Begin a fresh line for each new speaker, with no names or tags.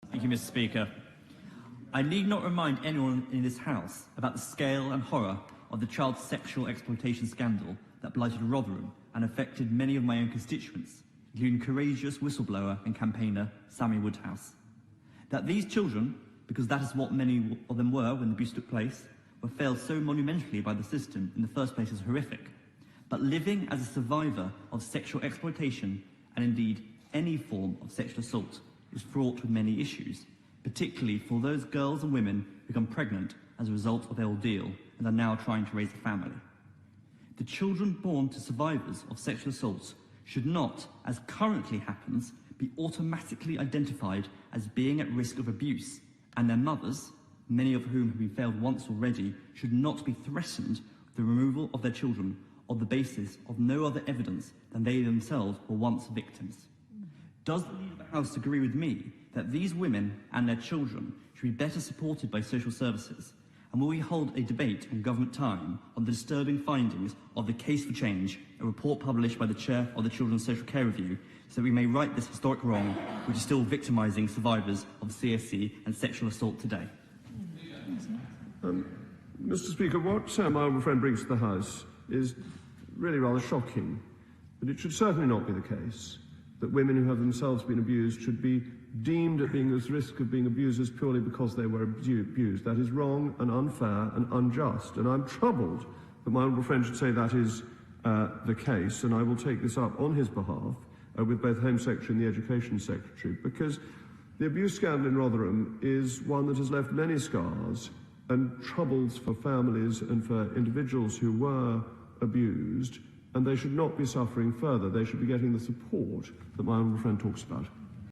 Thank you, Mr. Speaker. I need not remind anyone in this House about the scale and horror of the child sexual exploitation scandal that blighted Rotherham and affected many of my own constituents, including courageous whistleblower and campaigner Sammy Woodhouse. That these children, because that is what many of them were when the abuse took place, were failed so monumentally by the system in the first place is horrific. But living as a survivor of sexual exploitation, and indeed any form of sexual assault, is fraught with many issues, particularly for those girls and women who become pregnant as a result of their ordeal and are now trying to raise a family. The children born to survivors of sexual assaults should not, as currently happens, be automatically identified as being at risk of abuse, and their mothers, many of whom have been failed once already, should not be threatened with the removal of their children on the basis of no other evidence than they themselves were once victims. Does the Leader of the House agree with me that these women and their children should be better supported by social services? And will we hold a debate on government time on the disturbing findings of the Case for Change, a report published by the Chair of the Children's Social Care Review, so that we may right this historic wrong, which is still victimising survivors of CSC and sexual assault today?
Mr. Speaker, what my honourable friend brings to the House is really rather shocking, but it should certainly not be the case that women who have themselves been abused should be deemed at being at risk of being abusers purely because they were abused. That is wrong and unfair and unjust, and I'm troubled that my honourable friend should say that is the case, and I will take this up on his behalf with both Home Secretary and the Education Secretary, because the abuse scandal in Rotherham is one that has left many scars and troubles for families and for individuals who were abused, and they should not be suffering further. They should be getting the support that my honourable friend talks about.